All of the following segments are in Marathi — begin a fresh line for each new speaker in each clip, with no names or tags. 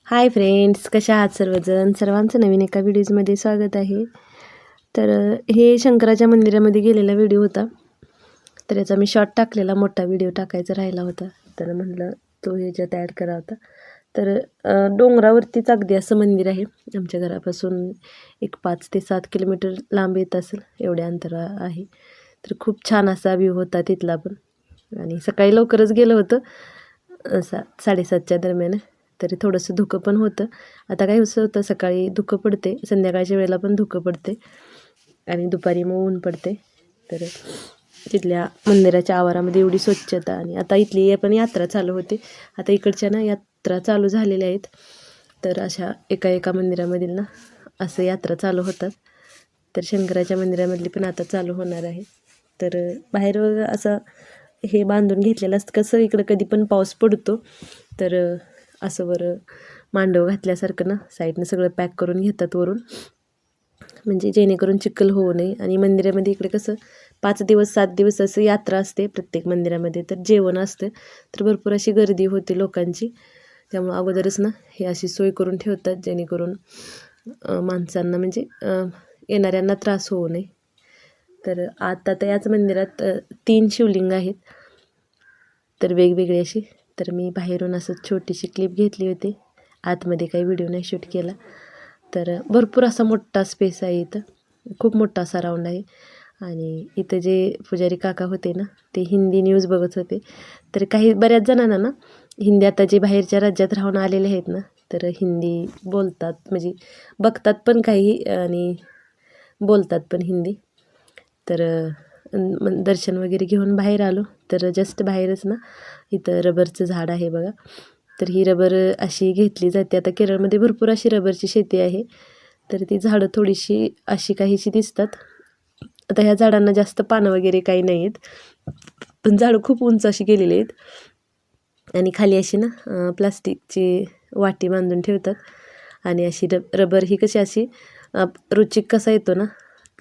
हाय फ्रेंड्स, कशा आहात सर्वजण? सर्वांचं नवीन एका व्हिडिओजमध्ये स्वागत आहे. तर हे शंकराच्या मंदिरामध्ये गेलेला व्हिडिओ होता. तर याचा मी शॉर्ट टाकलेला, मोठा व्हिडिओ टाकायचा राहिला होता. तर म्हटलं तो ह्याच्यात ॲड करा होता. तर डोंगरावरतीच अगदी असं मंदिर आहे. आमच्या घरापासून एक 5 ते 7 किलोमीटर लांब येत असेल, एवढ्या अंतर आहे. तर खूप छान असा व्ह्यू होता तिथला पण. आणि सकाळी लवकरच गेलं होतं, 7:30च्या दरम्यान. तरी थोडंसं धुकं पण होतं. आता काय असं होतं, सकाळी धुकं पडते, संध्याकाळच्या वेळेला पण धुकं पडते आणि दुपारी मग ऊन पडते. तर तिथल्या मंदिराच्या आवारामध्ये एवढी स्वच्छता. आणि आता इथली पण यात्रा चालू होते. आता इकडच्या ना यात्रा चालू झालेल्या आहेत. तर अशा एका मंदिरामधील ना असं यात्रा चालू होतात. तर शंकराच्या मंदिरामधली पण आता चालू होणार आहे. तर बाहेर असं हे बांधून घेतलेलं असतं. कसं इकडं कधी पण पाऊस पडतो, तर असं वर मांडव घातल्यासारखं ना साईडनं सगळं पॅक करून घेतात वरून, म्हणजे जेणेकरून चिखल होऊ नये. आणि मंदिरामध्ये इकडे कसं 5 दिवस 7 दिवस असं यात्रा असते प्रत्येक मंदिरामध्ये. तर जेवण असतं, तर भरपूर अशी गर्दी होती लोकांची. त्यामुळं अगोदरच ना हे अशी सोय करून ठेवतात, जेणेकरून माणसांना म्हणजे येणाऱ्यांना त्रास होऊ नये. तर आता तर याच मंदिरात 3 शिवलिंग आहेत, तर वेगवेगळी अशी. तर मी बाहेरून असं छोटीशी क्लिप घेतली होती, आतमध्ये काही व्हिडिओ नाही शूट केला. तर भरपूर असा मोठा स्पेस आहे इथं, खूप मोठा असा राऊंड आहे. आणि इथं जे पुजारी काका होते ना, ते हिंदी न्यूज बघत होते. तर बऱ्याच जणांना ना हिंदी, आता जे बाहेरच्या राज्यात राहून आलेले आहेत ना, तर हिंदी बोलतात, म्हणजे बघतात पण काही आणि बोलतात पण हिंदी. तर दर्शन वगैरे घेऊन बाहेर आलो. तर जस्ट बाहेरच ना इथं रबरचं झाड आहे बघा. तर ही रबर अशी घेतली जाते. आता केरळमध्ये भरपूर अशी रबरची शेती आहे. तर ती झाडं थोडीशी अशी काहीशी दिसतात. आता ह्या झाडांना जास्त पानं वगैरे काही नाही आहेत, पण झाडं खूप उंच अशी गेलेली आहेत. आणि खाली अशी ना प्लास्टिकची वाटी बांधून ठेवतात. आणि अशी रबर ही कशी अशी रुचिक कसा येतो ना,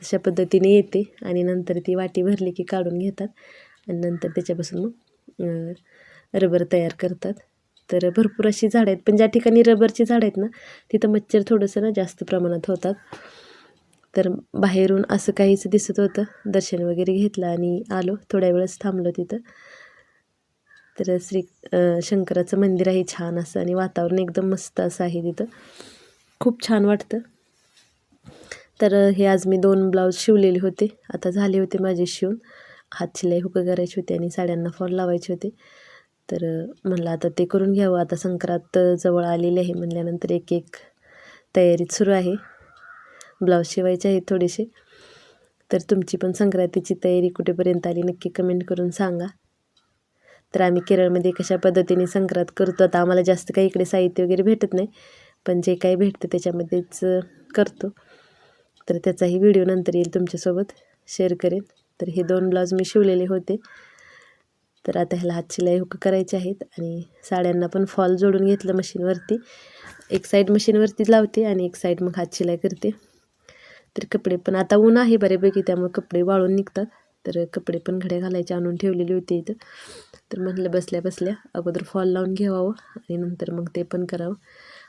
तशा पद्धतीने येते. आणि नंतर ती वाटी भरली की काढून घेतात आणि नंतर त्याच्यापासून मग रबर तयार करतात. तर भरपूर अशी झाडं आहेत, पण ज्या ठिकाणी रबरची झाडं आहेत ना, तिथं मच्छर थोडंसं ना जास्त प्रमाणात होतात. तर बाहेरून असं काहीच दिसत होतं. दर्शन वगैरे घेतलं आणि आलो, थोड्या वेळच थांबलो तिथं. तर शंकराचं मंदिर आहे छान असं, आणि वातावरण एकदम मस्त असं आहे तिथं, खूप छान वाटतं. तर हे आज मी 2 ब्लाऊज शिवलेले होते. आता झाले होते माझे शिवून. हात शिलाई हुकं करायची होती आणि साड्यांना फॉल लावायचे होते. तर म्हणलं आता ते करून घ्यावं. आता संक्रांत जवळ आलेली आहे म्हणल्यानंतर एक तयारीत सुरू आहे. ब्लाऊज शिवायचे आहेत थोडेसे. तर तुमची पण संक्रांतीची तयारी कुठेपर्यंत आली नक्की कमेंट करून सांगा. तर आम्ही केरळमध्ये कशा पद्धतीने संक्रांत करतो, आता आम्हाला जास्त काही इकडे साहित्य वगैरे भेटत नाही, पण जे काही भेटतं त्याच्यामध्येच करतो. तर त्याचाही व्हिडिओ नंतर येईल, तुमच्यासोबत शेअर करेन. तर हे 2 ब्लाऊज मी शिवलेले होते. तर आता ह्याला हात शिलाई हुकं करायचे आहेत आणि साड्यांना पण फॉल जोडून घेतलं मशीनवरती. एक साईड मशीनवरती लावते आणि एक साईड मग हात शिलाई करते. तर कपडे पण आता ऊन आहे बऱ्यापैकी, त्यामुळे कपडे वाळून निघतात. तर कपडे पण घड्या घालायचे आणून ठेवलेली होती इथं. तर म्हटलं बसल्या बसल्या अगोदर फॉल लावून घ्यावं आणि नंतर मग ते पण करावं.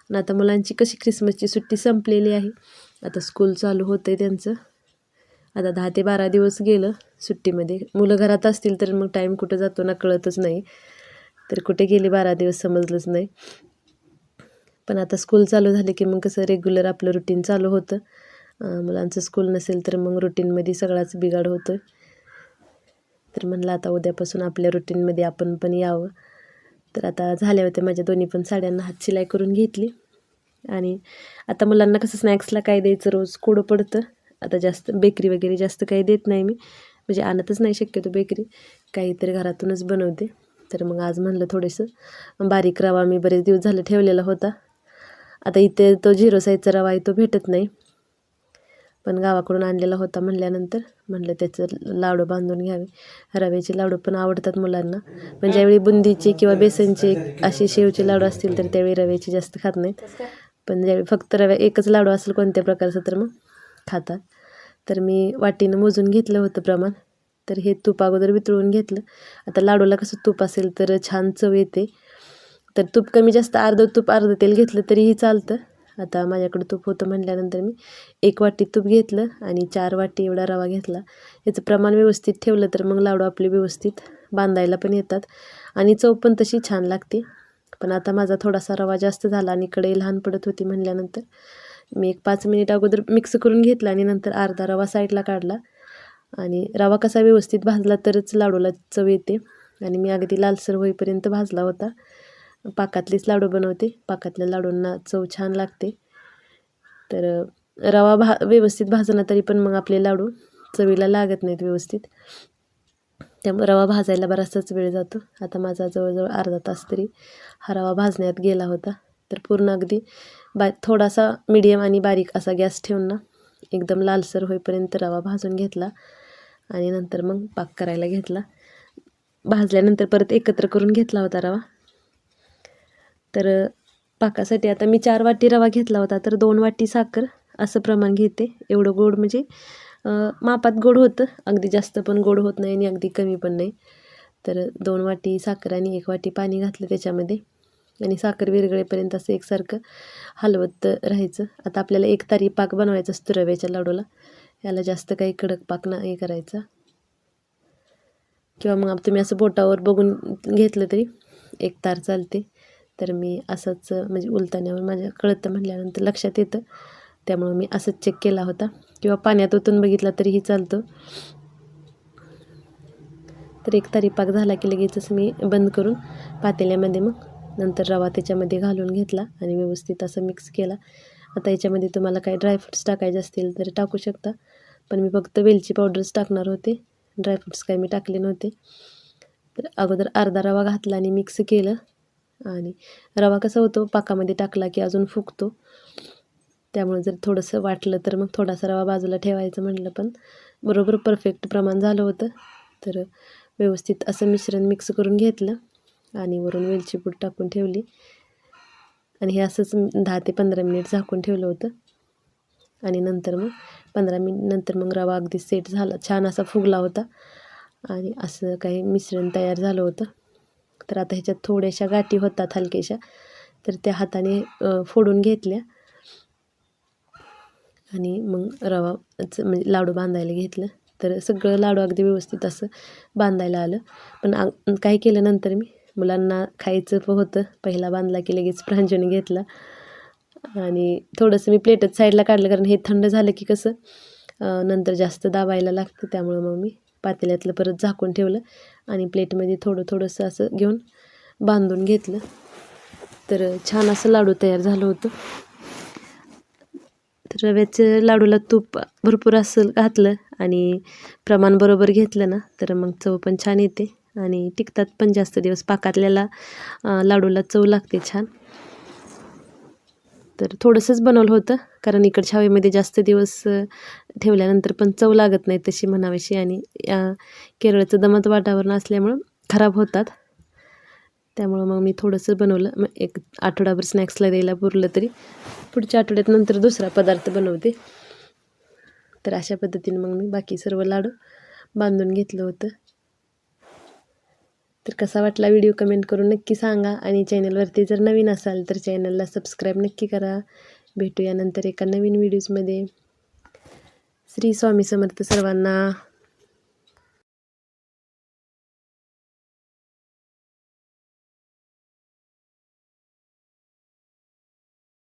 आणि आता मुलांची कशी क्रिसमसची सुट्टी संपलेली आहे, आता स्कूल चालू होतं आहे त्यांचं. आता 10 ते 12 दिवस गेलं सुट्टीमध्ये. मुलं घरात असतील तर मग टाईम कुठं जातो ना कळतच नाही. तर कुठे गेले 12 दिवस समजलंच नाही. पण आता स्कूल चालू झाले की मग कसं रेग्युलर आपलं रुटीन चालू होतं. मुलांचं स्कूल नसेल तर मग रुटीनमध्ये सगळाच बिघाड होतो. तर म्हणलं आता उद्यापासून आपल्या रुटीनमध्ये आपण पण यावं. तर आता झाल्या होत्या माझ्या दोन्ही पण साड्यांना हात शिलाई करून घेतली. आणि आता मुलांना कसं स्नॅक्सला काय द्यायचं रोज कोडं पडतं. आता जास्त बेकरी वगैरे जास्त काही देत नाही मी, म्हणजे आणतच नाही शक्यतो बेकरी, काहीतरी घरातूनच बनवते. तर मग आज म्हणलं थोडंसं बारीक रवा मी बरेच दिवस झाले ठेवलेला होता. आता इथे तो 0 साईजचा रवा आहे, तो भेटत नाही, पण गावाकडून आणलेला होता म्हणल्यानंतर म्हणलं त्याचं लाडू बांधून घ्यावे. रव्याचे लाडू पण आवडतात मुलांना, पण ज्यावेळी बुंदीचे किंवा बेसनचे असे शेवचे लाडू असतील तर त्यावेळी रव्याचे जास्त खात नाहीत. पण ज्यावेळी फक्त एकच लाडू असेल कोणत्या प्रकारचा तर मग खातात. तर मी वाटीनं मोजून घेतलं होतं प्रमाण. तर हे तूप अगोदर वितळून घेतलं. आता लाडूला कसं तूप असेल तर छान चव येते. तर तूप कमी जास्त अर्धं तूप अर्धं तेल घेतलं तरीही चालतं. आता माझ्याकडं तूप होतं म्हटल्यानंतर मी 1 वाटी तूप घेतलं आणि 4 वाटी एवढा रवा घेतला. याचं प्रमाण व्यवस्थित ठेवलं तर मग लाडू आपले व्यवस्थित बांधायला पण येतात आणि चव पण तशी छान लागते. पण आता माझा थोडासा रवा जास्त झाला आणि कढई लहान पडत होती म्हटल्यानंतर मी एक 5 मिनिट अगोदर मिक्स करून घेतला आणि नंतर अर्धा रवा साईडला काढला. आणि रवा कसा व्यवस्थित भाजला तरच लाडूला चव येते. आणि मी अगदी लालसर होईपर्यंत भाजला होता. पाकातलेच लाडू बनवते, पाकातल्या लाडूंना चव छान लागते. तर रवा व्यवस्थित भाजला तरी पण मग आपले लाडू चवीला लागत नाहीत व्यवस्थित. त्यामुळे रवा भाजायला बराचसाच वेळ जातो. आता माझा जवळजवळ अर्धा तास तरी हा रवा भाजण्यात गेला होता. तर पूर्ण अगदी थोडासा मीडियम आणि बारीक असा गॅस ठेवून ना एकदम लालसर होईपर्यंत रवा भाजून घेतला आणि नंतर मग पाक करायला घेतला. भाजल्यानंतर परत एकत्र करून घेतला होता रवा. तर पाकासाठी आता मी 4 वाटी रवा घेतला होता तर 2 वाटी साखर असं प्रमाण घेते. एवढं गोड म्हणजे मापात गोड होतं, अगदी जास्त पण गोड होत नाही आणि अगदी कमी पण नाही. तर 2 वाटी साखर आणि 1 वाटी पाणी घातलं त्याच्यामध्ये आणि साखर विरघळेपर्यंत असं एकसारखं हलवत राहायचं. आता आपल्याला एकतारी पाक बनवायचा असतो रव्याच्या लाडूला. याला जास्त काही कडक पाक नाही करायचा. किंवा मग तुम्ही असं बोटावर बघून घेतलं तरी एक तार चालते. तर मी असंच म्हणजे उलताण्यावर माझ्या कळतं म्हटल्यानंतर लक्षात येतं, त्यामुळं मी असंच चेक केला होता. किंवा पाण्यात ओतून बघितला तरीही चालतं. तर एक तारी पाक झाला की लगेचच मी बंद करून पातेल्यामध्ये मग नंतर रवा त्याच्यामध्ये घालून घेतला आणि व्यवस्थित असं मिक्स केला. आता याच्यामध्ये तुम्हाला काही ड्रायफ्रुट्स टाकायचे असतील तर टाकू शकता, पण मी फक्त वेलची पावडरच टाकणार होते, ड्रायफ्रुट्स काही मी टाकले नव्हते. तर अगोदर अर्धा रवा घातला आणि मिक्स केलं. आणि रवा कसा होतो पाकामध्ये टाकला की अजून फुगतो, त्यामुळे जर थोडंसं वाटलं तर मग थोडासा रवा बाजूला ठेवायचं म्हटलं, पण बरोबर परफेक्ट प्रमाण झालं होतं. तर व्यवस्थित असं मिश्रण मिक्स करून घेतलं आणि वरून वेलची पूड टाकून ठेवली आणि हे असंच 10 ते 15 मिनिट झाकून ठेवलं होतं. आणि नंतर मग 15 मिनिट नंतर मग रवा अगदी सेट झाला, छान असा फुगला होता आणि असं काही मिश्रण तयार झालं होतं. तर आता ह्याच्यात थोड्याशा गाठी होतात हलक्याशा, तर त्या हाताने फोडून घेतल्या आणि मग रवाचं म्हणजे लाडू बांधायला घेतलं. तर सगळं लाडू अगदी व्यवस्थित असं बांधायला आलं. पण काय केलं नंतर मी मुलांना खायचं होतं, पहिला बांधला की लगेच प्रांजून घेतला आणि थोडंसं मी प्लेटच साईडला काढलं, कारण हे थंड झालं की कसं नंतर जास्त दाबायला लागतं. त्यामुळं मग मी पातेल्यातलं परत झाकून ठेवलं आणि प्लेटमध्ये थोडंसं असं घेऊन बांधून घेतलं. तर छान असं लाडू तयार झालं होतं. तर रव्याचं लाडूला तूप भरपूर असं घातलं आणि प्रमाण बरोबर घेतलं ना तर मग चव पण छान येते आणि टिकतात पण जास्त दिवस. पाकातल्याला लाडूला चव लागते छान. तर थोडंसंच बनवलं होतं, कारण इकडच्या हवेमध्ये जास्त दिवस ठेवल्यानंतर पण चव लागत नाही तशी म्हणावीशी, आणि केरळचं दमट वातावरण असल्यामुळं खराब होतात. त्यामुळं मग मी थोडंसं बनवलं. मग एक आठवडाभर स्नॅक्सला द्यायला पुरलं तरी पुढच्या आठवड्यात नंतर दुसरा पदार्थ बनवते. तर अशा पद्धतीने मग मी बाकी सर्व लाडू बांधून घेतलं होतं. तर कसा वाटला व्हिडिओ कमेंट करून नक्की सांगा आणि चॅनलवरती जर नवीन असाल तर चॅनलला सबस्क्राईब नक्की करा. भेटूया नंतर एका नवीन व्हिडिओजमध्ये. श्री स्वामी समर्थ सर्वांना.